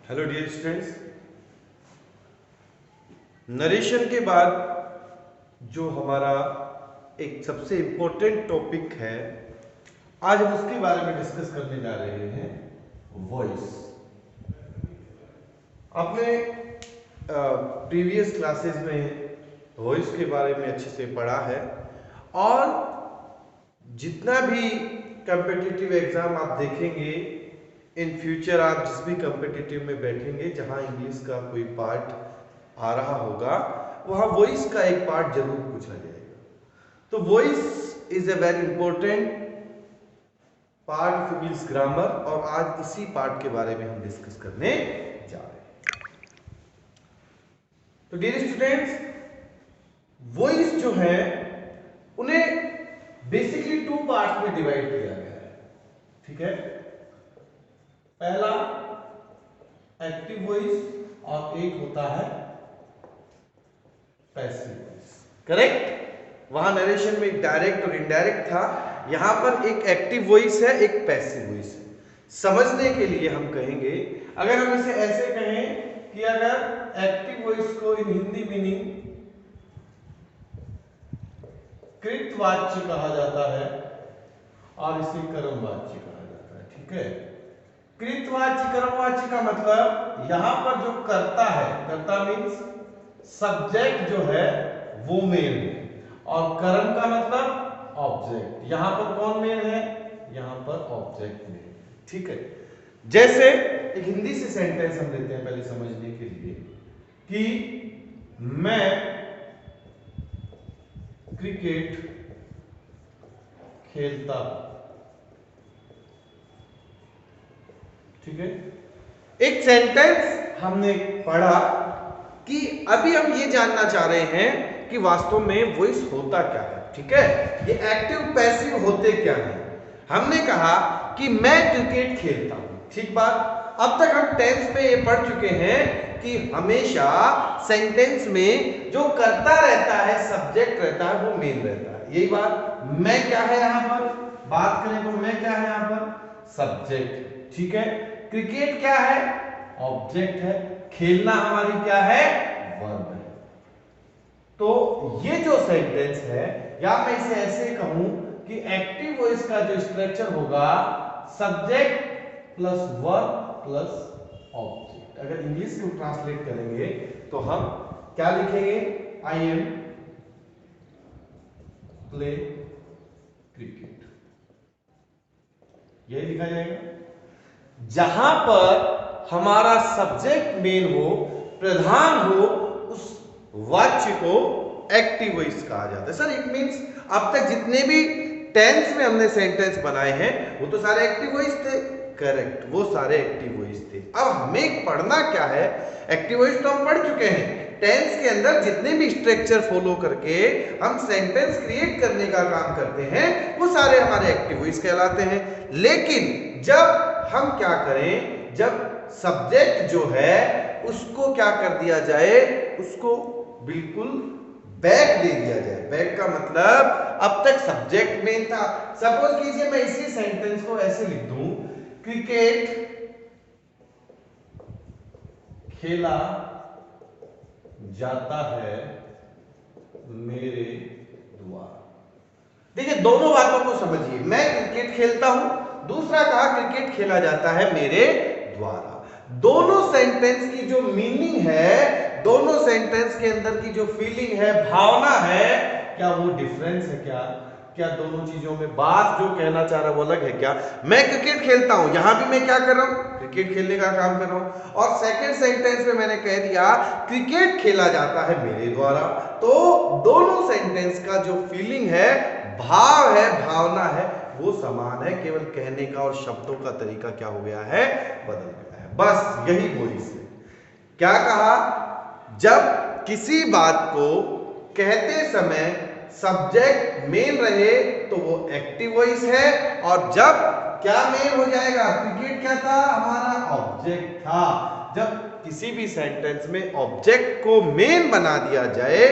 Hello dear students, narration के बाद जो हमारा एक सबसे इम्पोर्टेंट टॉपिक है, आज हम उसके बारे में डिस्कस करने जा रहे हैं, वॉइस। आपने प्रीवियस क्लासेस में वॉइस के बारे में अच्छे से पढ़ा है और जितना भी कॉम्पिटिटिव एग्जाम आप देखेंगे इन फ्यूचर, आप जिस भी कॉम्पिटिटिव में बैठेंगे जहां इंग्लिश का कोई पार्ट आ रहा होगा वहां वॉइस का एक पार्ट जरूर पूछा जाएगा। तो voice is a very important part of English grammar और आज इसी पार्ट के बारे में हम डिस्कस करने जा रहे हैं। तो डियर स्टूडेंट्स, वॉइस जो है उन्हें बेसिकली टू पार्ट में डिवाइड किया गया है। ठीक है, पहला एक्टिव वॉइस और एक होता है पैसिव वॉइस। करेक्ट, वहां नरेशन में एक डायरेक्ट और इनडायरेक्ट था, यहां पर एक एक्टिव वॉइस है, एक पैसिव वॉइस है। समझने के लिए हम कहेंगे, अगर हम इसे ऐसे कहें कि अगर एक्टिव वॉइस को इन हिंदी मीनिंग कृतवाच्य कहा जाता है और इसे कर्मवाच्य कहा जाता है। ठीक है, कृतवाच्य कर्मवाच्य का मतलब यहां पर जो कर्ता है, कर्ता मीन्स सब्जेक्ट जो है वो मेल है और कर्म का मतलब ऑब्जेक्ट। यहां पर कौन मेल है? यहां पर ऑब्जेक्ट मेल। ठीक है, जैसे एक हिंदी से सेंटेंस हम लेते हैं पहले समझने के लिए कि मैं क्रिकेट खेलता हूं। ठीक है, एक सेंटेंस हमने पढ़ा कि अभी हम ये जानना चाह रहे हैं कि वास्तव में वॉइस होता क्या है। ठीक है, ये एक्टिव पैसिव होते क्या है। हमने कहा कि मैं क्रिकेट खेलता हूं। ठीक बात, अब तक हम टेंस में ये पढ़ चुके हैं कि हमेशा सेंटेंस में जो करता रहता है, सब्जेक्ट रहता है, वो मेन रहता है। यही बात, मैं क्या है यहां पर बात करें तो मैं क्या है यहां पर? सब्जेक्ट। ठीक है, क्रिकेट क्या है? ऑब्जेक्ट है, खेलना हमारी क्या है? वर्ब है। तो ये जो सेंटेंस है, या मैं इसे ऐसे कहूं कि एक्टिव वॉइस का जो स्ट्रक्चर होगा subject plus verb plus object. अगर इंग्लिश को ट्रांसलेट करेंगे तो हम क्या लिखेंगे? आई एम प्ले क्रिकेट, यही लिखा जाएगा। जहां पर हमारा सब्जेक्ट मेन हो, प्रधान हो, उस वाच्य को एक्टिव वॉइस कहा जाता है। सर इट मींस अब तक जितने भी टेंस में हमने सेंटेंस बनाए हैं वो तो सारे एक्टिव वॉइस थे। करेक्ट, वो सारे एक्टिव वॉइस थे। अब हमें पढ़ना क्या है? एक्टिव वॉइस तो हम पढ़ चुके हैं। टेंस के अंदर जितने भी स्ट्रक्चर फॉलो करके हम सेंटेंस क्रिएट करने का काम करते हैं वो सारे हमारे एक्टिव वॉइस कहलाते हैं। लेकिन जब हम क्या करें, जब सब्जेक्ट जो है उसको क्या कर दिया जाए, उसको बिल्कुल बैक दे दिया जाए। बैक का मतलब अब तक सब्जेक्ट मेन था। सपोज कीजिए मैं इसी सेंटेंस को ऐसे लिख दूं, क्रिकेट खेला जाता है मेरे द्वारा। देखिए दोनों बातों को समझिए, मैं क्रिकेट खेलता हूं, दूसरा कहा क्रिकेट खेला जाता है मेरे द्वारा। दोनों सेंटेंस की जो मीनिंग है, दोनों सेंटेंस के अंदर की जो फीलिंग है, भावना है, क्या वो डिफरेंस है? क्या दोनों चीजों में बात जो कहना चाह रहा है वो अलग है क्या? मैं क्रिकेट खेलता हूं, यहां भी मैं क्या कर रहा हूं? क्रिकेट खेलने का काम कर रहा हूं। और सेकंड सेंटेंस में मैंने कह दिया क्रिकेट खेला जाता है मेरे द्वारा। तो दोनों सेंटेंस का जो फीलिंग है, भाव है, भावना है, वो समान है। केवल कहने का और शब्दों का तरीका क्या हो गया है? बदल गया है। बस यही वॉइस है। क्या कहा? जब किसी बात को कहते समय सब्जेक्ट मेन रहे तो वो एक्टिव वॉइस है, और जब क्या मेन हो जाएगा? क्रिकेट क्या था? हमारा ऑब्जेक्ट था। जब किसी भी सेंटेंस में ऑब्जेक्ट को मेन बना दिया जाए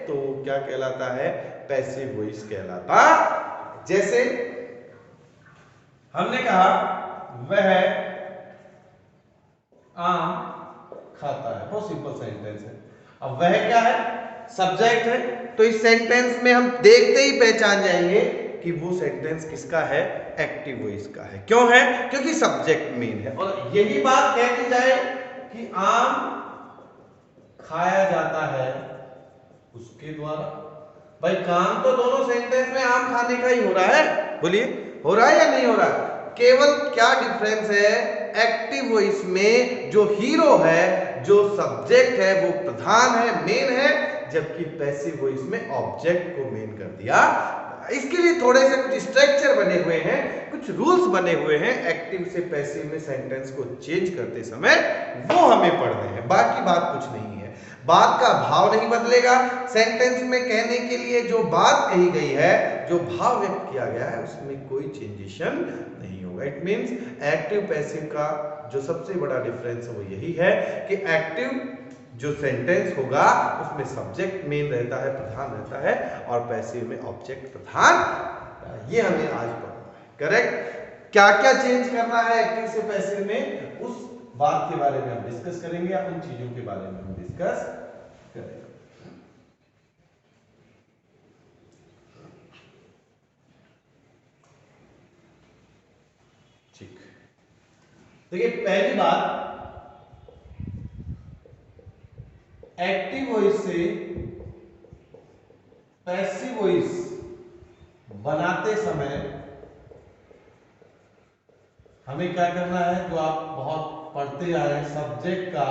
तो क्या कहलाता है? पैसिव वॉइस कहलाता। जैसे हमने कहा वह आम खाता है। बहुत सिंपल सेंटेंस है। अब वह क्या है? सब्जेक्ट है। तो इस सेंटेंस में हम देखते ही पहचान जाएंगे कि वो सेंटेंस किसका है? एक्टिव वॉइस का है। क्यों है? क्योंकि सब्जेक्ट मेन है। और यही बात कह दी जाए कि आम खाया जाता है उसके द्वारा। भाई काम तो दोनों सेंटेंस में आम खाने का ही हो रहा है। बोलिए, हो रहा है या नहीं हो रहा? केवल क्या डिफरेंस है? एक्टिव वॉइस में जो हीरो है, जो सब्जेक्ट है, वो प्रधान है, मेन है, जबकि पैसिव वॉइस में ऑब्जेक्ट को मेन कर दिया। इसके लिए थोड़े से कुछ स्ट्रक्चर बने हुए हैं, कुछ रूल्स बने हुए हैं एक्टिव से पैसिव में सेंटेंस को चेंज करते समय, वो हमें पढ़ने हैं। बाकी बात कुछ नहीं है। बात का भाव नहीं बदलेगा। सेंटेंस में कहने के लिए जो बात कही गई है, जो भाव व्यक्त किया गया है, उसमें कोई चेंजेशन नहीं होगा। इट मींस एक्टिव पैसिव का जो सबसे बड़ा डिफरेंस है वो यही है कि एक्टिव जो सेंटेंस होगा उसमें सब्जेक्ट मेन रहता है, प्रधान रहता है, और पैसिव में ऑब्जेक्ट प्रधान। ये हमें आज पढ़ना है। करेक्ट? क्या क्या चेंज करना है एक्टिव से पैसिव में, उस बात के बारे में हम डिस्कस करेंगे, या उन चीजों के बारे में हम डिस्कस करेंगे। ठीक, देखिए पहली बात, एक्टिव वॉइस से पैसिव वॉइस बनाते समय हमें क्या करना है, जो आप बहुत पढ़ते आए, सब्जेक्ट का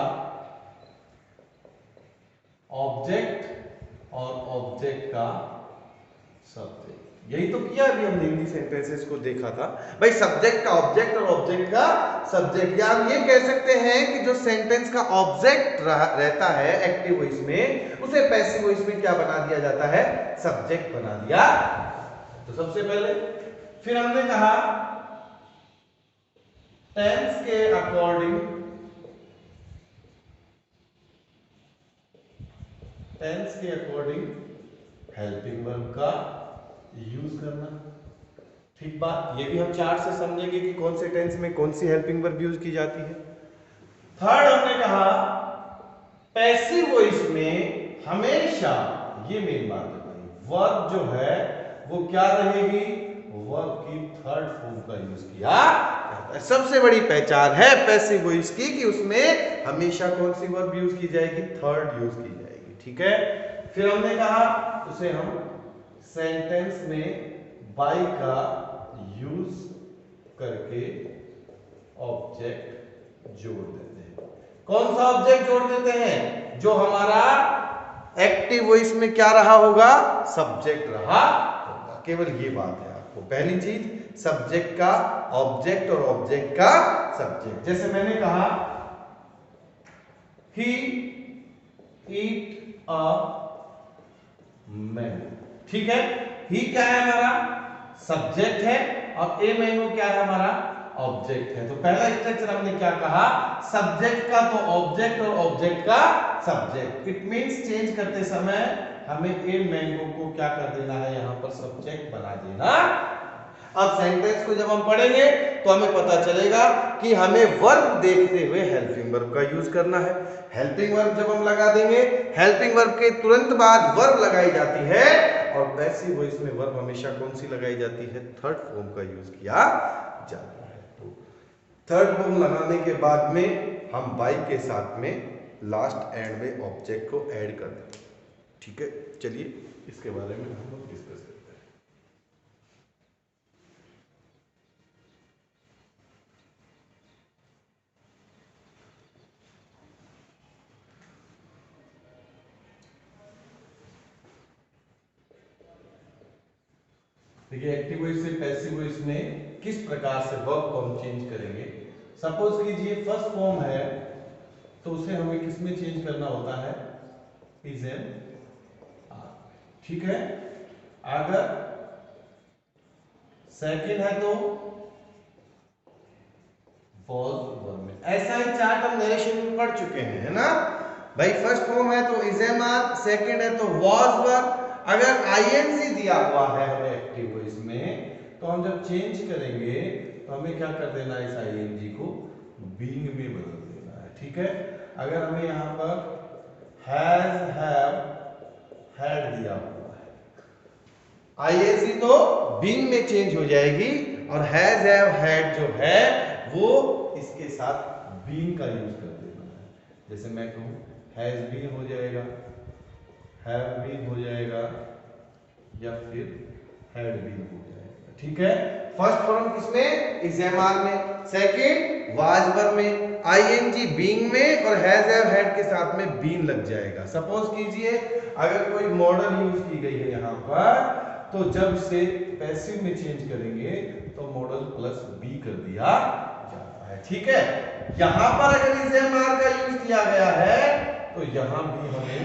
ऑब्जेक्ट और ऑब्जेक्ट का सब्जेक्ट। यही तो किया अभी हमने हिंदी सेंटेंसेस को देखा था। भाई सब्जेक्ट का ऑब्जेक्ट और ऑब्जेक्ट का सब्जेक्ट, या हम ये कह सकते हैं कि जो सेंटेंस का ऑब्जेक्ट रहता है एक्टिव वॉइस में, उसे पैसिव वॉइस में क्या बना दिया जाता है? सब्जेक्ट बना दिया। तो सबसे पहले फिर हमने कहा टेंस के अकॉर्डिंग, टेंस के अकॉर्डिंग हेल्पिंग वर्ब का यूज करना। ठीक बात, ये भी हम चार्ट से समझेंगे कि कौन से टेंस में कौन सी हेल्पिंग वर्ब यूज की जाती है। थर्ड हमने कहा पैसिव वॉइस में हमेशा, ये मेन बात है भाई, वर्ब जो है वो क्या रहेगी? वर्ब की थर्ड फॉर्म का यूज किया जाता है। सबसे बड़ी पहचान है पैसिव वॉइस की कि उसमें हमेशा कौन सी वर्ब यूज की जाएगी? थर्ड यूज की जाएगी। ठीक है। फिर हमने कहा उसे हम सेंटेंस में बाई का यूज करके ऑब्जेक्ट जोड़ देते हैं। कौन सा ऑब्जेक्ट जोड़ देते हैं? जो हमारा एक्टिव वॉइस में क्या रहा होगा? सब्जेक्ट रहा होगा। केवल ये बात है आपको। पहली चीज, सब्जेक्ट का ऑब्जेक्ट और ऑब्जेक्ट का सब्जेक्ट। जैसे मैंने कहा ही ईट अ मैंगो। ठीक है, ही क्या है? हमारा सब्जेक्ट है, और ए मैंगो क्या है? हमारा ऑब्जेक्ट है। तो पहला स्ट्रक्चर हमने क्या कहा? सब्जेक्ट का तो ऑब्जेक्ट और ऑब्जेक्ट का सब्जेक्ट। इट मींस चेंज करते समय हमें ए मैंगो को क्या कर देना है? यहां पर सब्जेक्ट बना देना। अब सेंटेंस को जब हम पढ़ेंगे तो हमें पता चलेगा कि हमें वर्ब देखते हुए हेल्पिंग वर्ब का यूज करना है। हेल्पिंग वर्ब जब हम लगा देंगे, हेल्पिंग वर्ब के तुरंत बाद वर्ब लगाई जाती है, और पैसिव वॉइस में वर्ब हमेशा कौन सी लगाई जाती है? थर्ड फॉर्म का यूज किया जाता है। तो थर्ड फॉर्म लगाने के बाद में हम बाई के साथ में लास्ट एंड में ऑब्जेक्ट को ऐड कर देंगे। ठीक है, चलिए इसके बारे में हम लोग डिस्कस करते हैं। देखिए एक्टिव वॉइस से पैसिव वॉइस में किस प्रकार से वर्ब को हम चेंज करेंगे। सपोज कीजिए फर्स्ट फॉर्म है, तो उसे हमें किस में चेंज करना होता है? Is am are. ठीक है। अगर सेकंड है तो वॉज वर्ब में। ऐसा ही चार्ट हम नरेशन में पढ़ चुके हैं, है ना भाई? फर्स्ट फॉर्म है तो इज एन आर, सेकंड है तो वॉज वर्ब। अगर आईएनजी दिया हुआ है हमें एक्टिव वॉइस में, तो हम जब चेंज करेंगे तो हमें क्या कर देना है? इस आईएनजी को बीइंग में बदल देना है। ठीक है। अगर हमें यहाँ पर हैज, हैव, हैड दिया हुआ है, आईएनसी तो बीइंग में चेंज हो जाएगी और हैज, हैव, हैड जो है वो इसके साथ बीइंग का यूज कर देना है। जैसे मैं कहूँ हैज बीन हो जाएगा, हैव बीन हो जाएगा या फिर हैड बीन हो जाएगा। ठीक है। फर्स्ट फॉर्म किसमें? इज एम आर में, सेकंड वाज वर में, आईएनजी बीइंग में और हैज, हैव, हैड के साथ में बीन लग जाएगा। सपोज कीजिए अगर कोई मॉडल यूज की गई है यहाँ पर, तो जब इसे पैसिव में चेंज करेंगे तो मॉडल प्लस बी कर दिया जाता है। ठीक है। यहां पर अगर इज एम आर का यूज किया गया है तो यहां भी हमें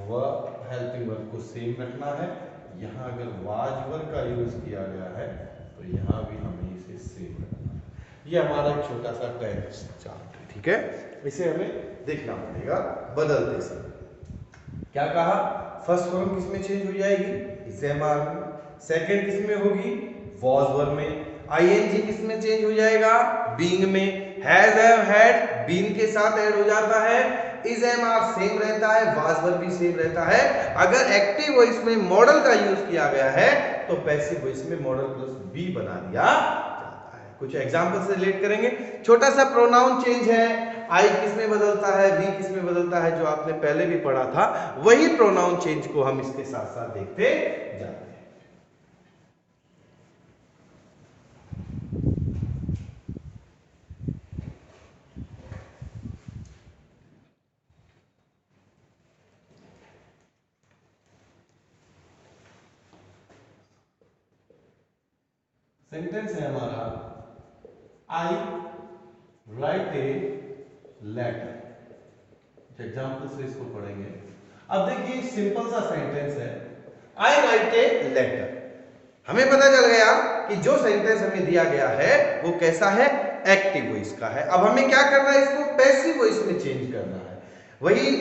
वह हेल्पिंग वर्ब को सेम रखना है। यहां अगर वाज वर्ब का यूज किया गया है तो यहां भी हमें इसे सेम रखना है। ये हमारा एक छोटा सा टेंस चार्ट है। ठीक है। इसे हमें देखना पड़ेगा बदलते समय। क्या कहा? फर्स्ट फॉर्म किस में चेंज हो जाएगी? इज एम आर में। सेकंड किस में होगी? वाज वर्ब में। आईएनजी किस में चेंज हो जाएगा? बीइंग में। हैज, हैव, हैड बीन के साथ ऐड हो जाता है। इज एम आर सेम रहता है, वाज वर्ब भी सेम रहता है। अगर एक्टिव वॉइस में मॉडल का यूज किया गया है तो पैसिव वॉइस में मॉडल प्लस बी बना दिया जाता है। कुछ एग्जांपल से रिलेट करेंगे। छोटा सा प्रोनाउन चेंज है, आई किस में बदलता है, वी किस में बदलता है, जो आपने पहले भी पढ़ा था, वही प्रोनाउन चेंज को हम इसके साथ साथ देखते जाते हैं। सेंटेंस है हमारा आई राइट ए लेटर। एग्जाम्पल से इसको पढ़ेंगे। अब देखिए सिंपल सा सेंटेंस है, आई राइट ए लेटर। हमें पता चल गया कि जो सेंटेंस हमें दिया गया है वो कैसा है? एक्टिव वॉइस का है। अब हमें क्या करना है? इसको पैसिव वॉइस में चेंज करना है। वही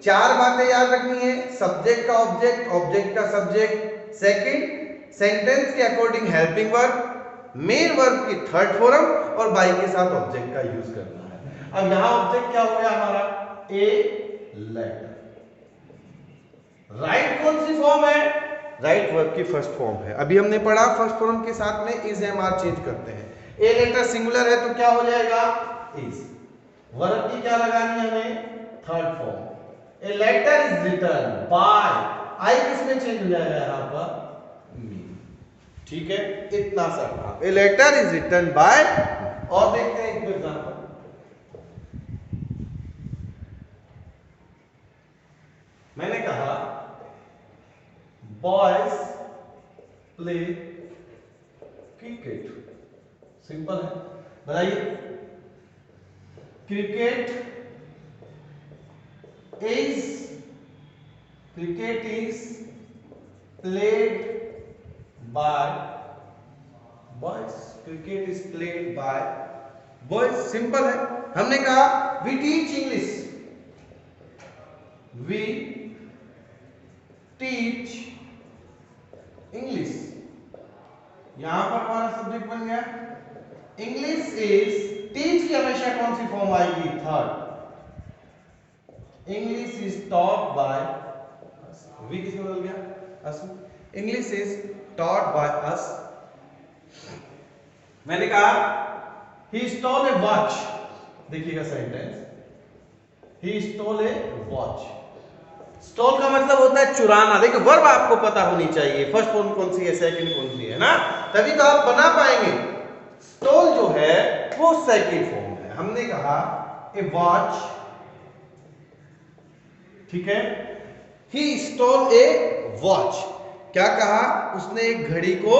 चार बातें याद रखनी है। सब्जेक्ट का ऑब्जेक्ट, ऑब्जेक्ट का सब्जेक्ट, सेकंड सेंटेंस के according helping verb, main verb की थर्ड फॉर्म और बाई के साथ ऑब्जेक्ट का यूज करना है। अब यहां ऑब्जेक्ट क्या हो गया हमारा? ए लेटर। राइट कौन सी फॉर्म है? राइट वर्ब की फर्स्ट फॉर्म है। अभी हमने पढ़ा फर्स्ट फॉर्म के साथ में इज एम आर चेंज करते हैं। ए लेटर सिंगुलर है तो क्या हो जाएगा? इज। वर्ब की क्या लगानी है हमें? Third form. A letter is written by, I किस में चेंज हो जाएगा यहां पर? मी। ठीक है। इतना सा काम। A letter is written by. और देखते हैं एक एग्जांपल। मैंने कहा बॉयज प्ले क्रिकेट। सिंपल है, बताइए। Cricket is played by boys. Cricket is played by boys. Simple है। हमने कहा we teach English, we teach English. यहां पर हमारा सब्जेक्ट बन गया इंग्लिश इज। टीच की हमेशा कौन सी फॉर्म आएगी? Third. English is taught by, we किसमें बदल गया? Us. English is taught by us. मैंने कहा ही स्टोल ए वॉच। देखिएगा sentence, he stole a watch. Stole का मतलब होता है चुराना। देखिए वर्ब आपको पता होनी चाहिए, फर्स्ट फॉर्म कौन सी है, सेकंड कौन सी है ना, तभी तो आप बना पाएंगे। स्टोल जो है वो सेकंड फॉर्म है। हमने कहा ए वॉच, ठीक है। ही स्टोल ए वॉच। क्या कहा? उसने एक घड़ी को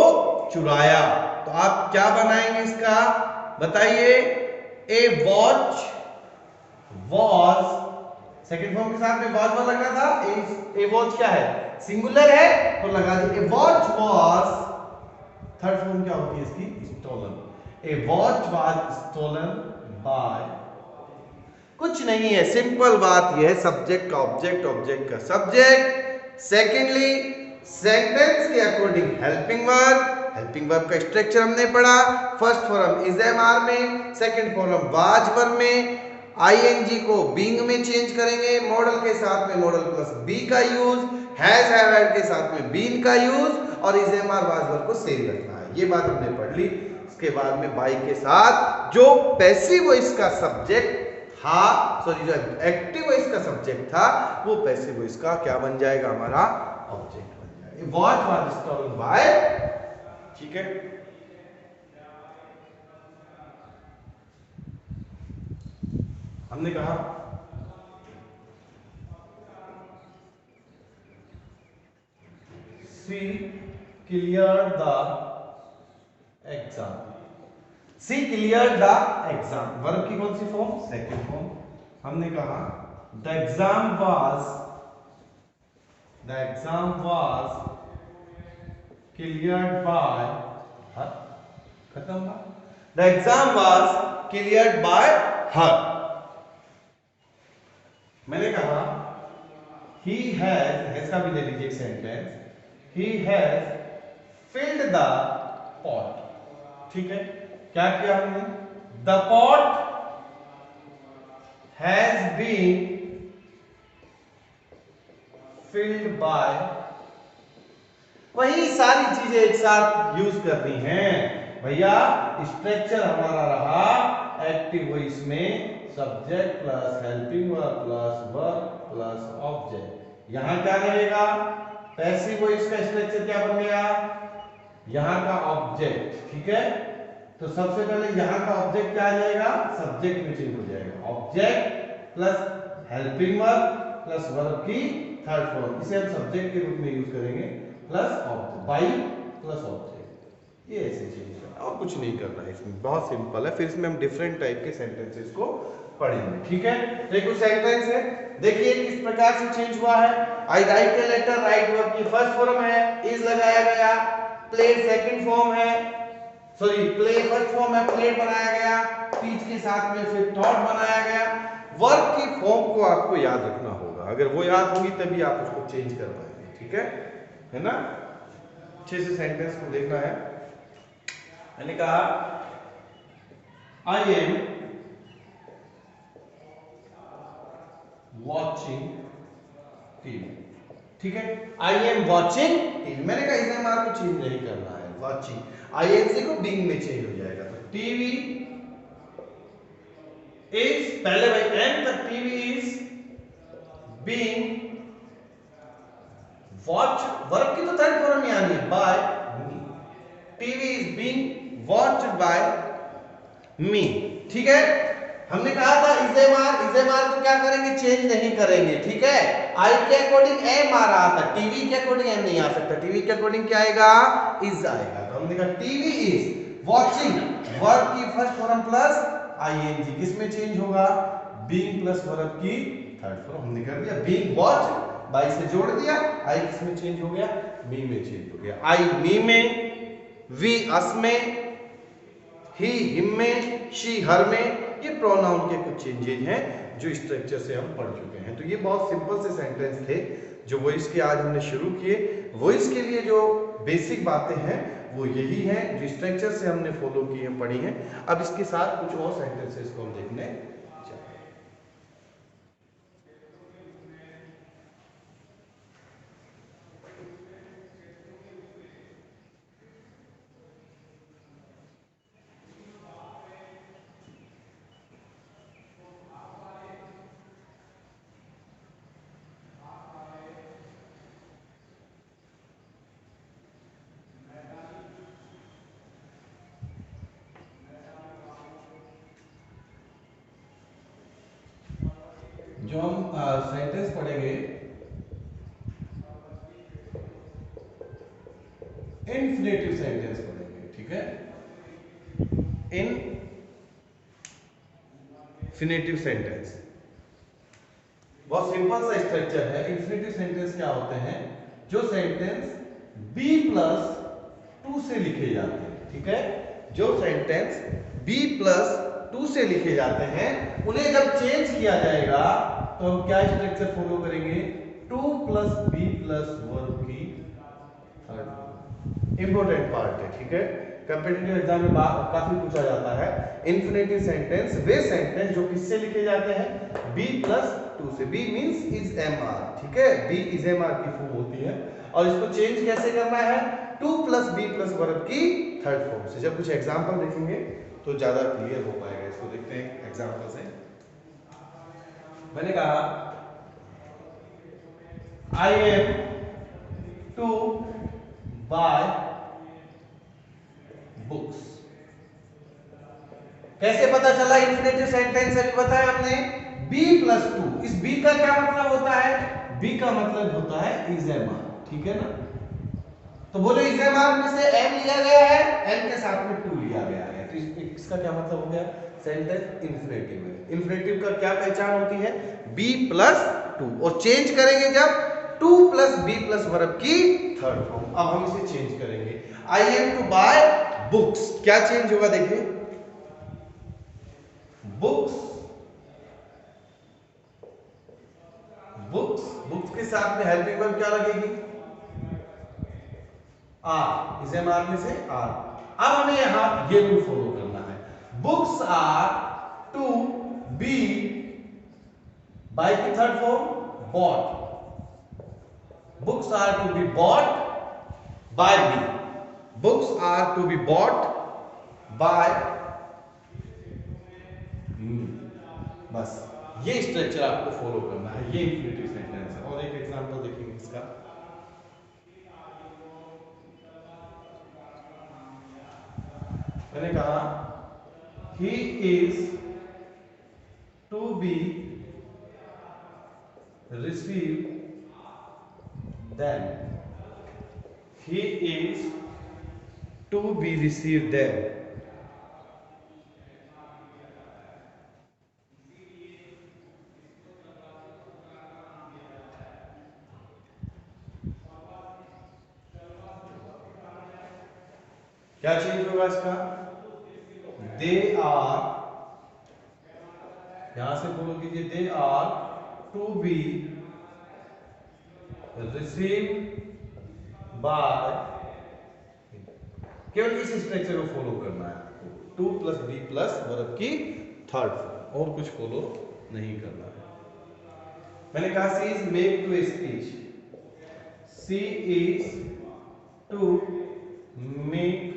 चुराया। तो आप क्या बनाएंगे इसका? बताइए। ए वॉच वॉज, सेकंड फॉर्म के साथ में वॉच वॉज लगना था। ए वॉच क्या है? सिंगुलर है तो लगा दीजिए। A watch was, third form क्या होती है इसकी? Stolen. A watch was stolen by. कुछ नहीं है, सिंपल बात यह है, सब्जेक्ट का ऑब्जेक्ट, ऑब्जेक्ट का सब्जेक्ट। सेकेंडली सेंटेंस के according helping verb. Helping verb का स्ट्रक्चर हमने पढ़ा। First form is am are में, सेकंड फॉर्म वाज वर्ब में, आईएनजी को बीइंग में चेंज करेंगे, मॉडल के साथ में मॉडल प्लस बी का यूज, हैज हैव हैड के साथ में बीन का यूज, और is am are was verb को सेम रखना है। ये बात हमने पढ़ ली। इसके बाद में बाई के साथ जो पैसिव वॉइस का सब्जेक्ट था, सॉरी जो एक्टिव वॉइस का सब्जेक्ट था, वो पैसिव वॉइस का क्या बन जाएगा, हमारा ऑब्जेक्ट बन जाएगा। व्हाट वाज स्टोलन बाय, ठीक है। हमने कहा she clear the exam, she clear the exam, verb की कौन सी फॉर्म, सेकंड फॉर्म। हमने कहा the exam was cleared by, खत्म हुआ, the exam was cleared by her. मैंने कहा he has का भी ले लीजिए sentence, he has filled the pot, ठीक है। क्या किया हमने, the pot has been filled by, वही सारी चीजें एक साथ यूज करनी है भैया। स्ट्रक्चर हमारा रहा एक्टिव वॉइस में subject plus helping verb plus verb plus object. यहां क्या रहेगा, पैसिव वॉइस का स्ट्रक्चर क्या बन गया, यहां का ऑब्जेक्ट, ठीक है। तो सबसे पहले यहां का ऑब्जेक्ट क्या आ जाएगा, सब्जेक्ट में चेंज हो जाएगा, object plus helping verb plus verb की थर्ड फॉर्म, इसे हम सब्जेक्ट के रूप में यूज करेंगे, plus object, by plus object. ये ऐसे चेंज करना और कुछ नहीं करना है इसमें, बहुत सिंपल है। फिर इसमें हम डिफरेंट टाइप के सेंटेंसेस को पढ़ेंगे, ठीक है। तो कुछ सेंटेंस है, देखिए किस प्रकार से चेंज हुआ है। I write a letter, write verb की फर्स्ट फॉर्म है, इज लगाया गया, प्लेड सेकंड फॉर्म है, सॉरी प्ले फर्स्ट फॉर्म है, प्लेड बनाया गया, टीच के साथ में फिर थॉट बनाया गया। वर्ब की फॉर्म को आपको याद रखना होगा, अगर वो याद होगी तभी आप उसको चेंज कर पाएंगे, ठीक है ना। अच्छे से सेंटेंस को देखना है। मैंने कहा आई एम वॉचिंग टीवी, ठीक है। आई एम वॉचिंग टीवी, मैंने कहा इसे हमारे को चेंज नहीं करना है, वॉचिंग आईएनजी को बीइंग में चेंज हो जाएगा। तो टीवी इज, पहले भाई एम तक, TV is being watch, verb की तो थर्ड फॉर्म यानी है by me, TV is being watched by me, ठीक है। हमने कहा था इजेमार को क्या करेंगे, चेंज नहीं करेंगे, ठीक है। आई के अकॉर्डिंग एम आ रहा था, टीवी के अकॉर्डिंग एम नहीं आ सकता, टीवी के अकॉर्डिंग क्या आएगा, इज आएगा। तो हमने कहा टीवी इज वॉचिंग, वर्ब की फर्स्ट फॉर्म प्लस आईएनजी, किस में चेंज होगा, बीइंग प्लस वर्ब की थर्ड फॉर्म। हमने कर दिया बीइंग वॉच, बाई से जोड़ दिया, आई किस में चेंज हो गया, मी में चेंज हो गया। आई मी में, वी अस में, ही हिम में, शी हर में। ये प्रोनाउन के कुछ चेंजेज हैं जो स्ट्रक्चर से हम पढ़ चुके हैं। तो ये बहुत सिंपल से सेंटेंस थे जो वॉइस के आज हमने शुरू किए। वॉइस के लिए जो बेसिक बातें हैं वो यही हैं जो स्ट्रक्चर से हमने फॉलो की हैं, पढ़ी हैं। अब इसके साथ कुछ और सेंटेंसेस को हम देखने जो हम सेंटेंस पढ़ेंगे इन्फिनेटिव सेंटेंस पढ़ेंगे, ठीक है। इन्फिनेटिव सेंटेंस बहुत सिंपल सा स्ट्रक्चर है। इन्फिनेटिव सेंटेंस क्या होते हैं, जो सेंटेंस बी प्लस टू से लिखे जाते हैं, ठीक है। जो सेंटेंस बी प्लस टू से लिखे जाते हैं उन्हें जब चेंज किया जाएगा तो हम क्या स्ट्रक्चर फॉलो करेंगे, to plus be plus verb की थर्ड। इंपॉर्टेंट पार्ट है, ठीक है। कंपटीटिव एग्जाम में काफी पूछा जाता है। इन्फिनेटिव सेंटेंस वे सेंटेंस जो किससे लिखे जाते हैं, बी प्लस टू से। Be means is am are, ठीक है, बी इज एम आर की फॉर्म होती है। और इसको चेंज कैसे करना है, to plus be plus verb की थर्ड फॉर्म से। जब कुछ एग्जाम्पल देखेंगे तो ज्यादा क्लियर हो पाएगा। इसको देखते हैं एग्जाम्पल से। मैंने कहा I am to buy books. कैसे पता चला, इन्फिनेटिव सेंटेंस अभी बताया हमने, बी प्लस टू। इस बी का क्या मतलब होता है, बी का मतलब होता है इज एम आर, ठीक है ना। तो बोलो इज एम आर में से एम लिया गया है, एम के साथ में टू लिया गया है, तो इसका क्या मतलब हो गया, सेंटेंस इन्फिनेटिव है। इन्फिनेटिव का क्या पहचान होती है, बी प्लस टू, और चेंज करेंगे जब to plus be plus verb की थर्ड फॉर्म। अब हम इसे चेंज करेंगे, I am to buy books, क्या चेंज होगा देखिए, बुक्स, बुक्स, बुक्स के साथ में हेल्पिंग वर्ब क्या लगेगी, आर, इस एम आर में से आर। अब हमें यहां ये रूल फॉलो करना है, books are to be buy की third form bought, books are to be bought by me, books are to be bought by me. बस ये स्ट्रक्चर आपको फॉलो करना है, ये इन्फिनेटिव सेंटेंस है। और एक एग्जांपल देखेंगे इसका। मैंने कहा he is to be receive them, he is to be received them। क्या चेंज होगा इसका, दे आर, यहां से बोलो कीजिए, they are to be receive by, केवल इस स्ट्रक्चर को फॉलो करना है, to plus be plus verb की थर्ड फॉर्म, और कुछ फॉलो नहीं करना है। मैंने कहा she is make to speech, she is to make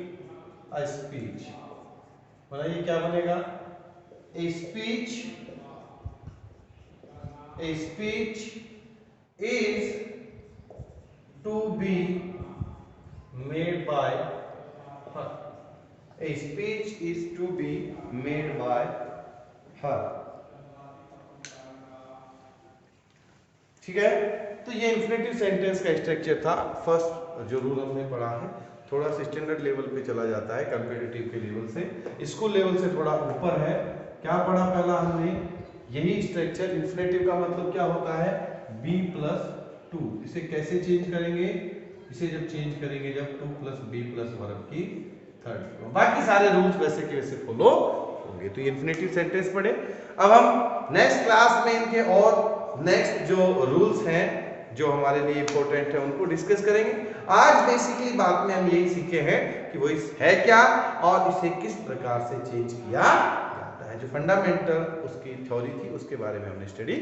a speech, बनाइए क्या बनेगा, a speech, a speech is to be made by her, a speech is to be made by her, ठीक है। तो ये इन्फिनेटिव सेंटेंस का structure था। First जो रूल हमने पढ़ा है, थोड़ा सा स्टैंडर्ड लेवल पे चला जाता है, कंपेटिटिव के लेवल से स्कूल लेवल से थोड़ा ऊपर है। क्या पढ़ा पहला हमने, यही स्ट्रक्चर, इन्फिनेटिव का मतलब क्या होता है, बी प्लस टू। इसे कैसे चेंज करेंगे, इसे जब चेंज करेंगे जब to plus be plus verb की थर्ड। बाकी सारे रूल्स वैसे के वैसे फॉलो होंगे। तो ये इन्फिनेटिव सेंटेंस पढ़े। अब हम नेक्स्ट क्लास में इनके और नेक्स्ट जो रूल्स हैं जो हमारे लिए इंपॉर्टेंट है उनको डिस्कस करेंगे। आज बेसिकली बात में हम यही सीखे हैं कि वो है क्या और इसे किस प्रकार से चेंज किया जाता है। जो फंडामेंटल उसकी थ्योरी थी उसके बारे में हमने स्टडी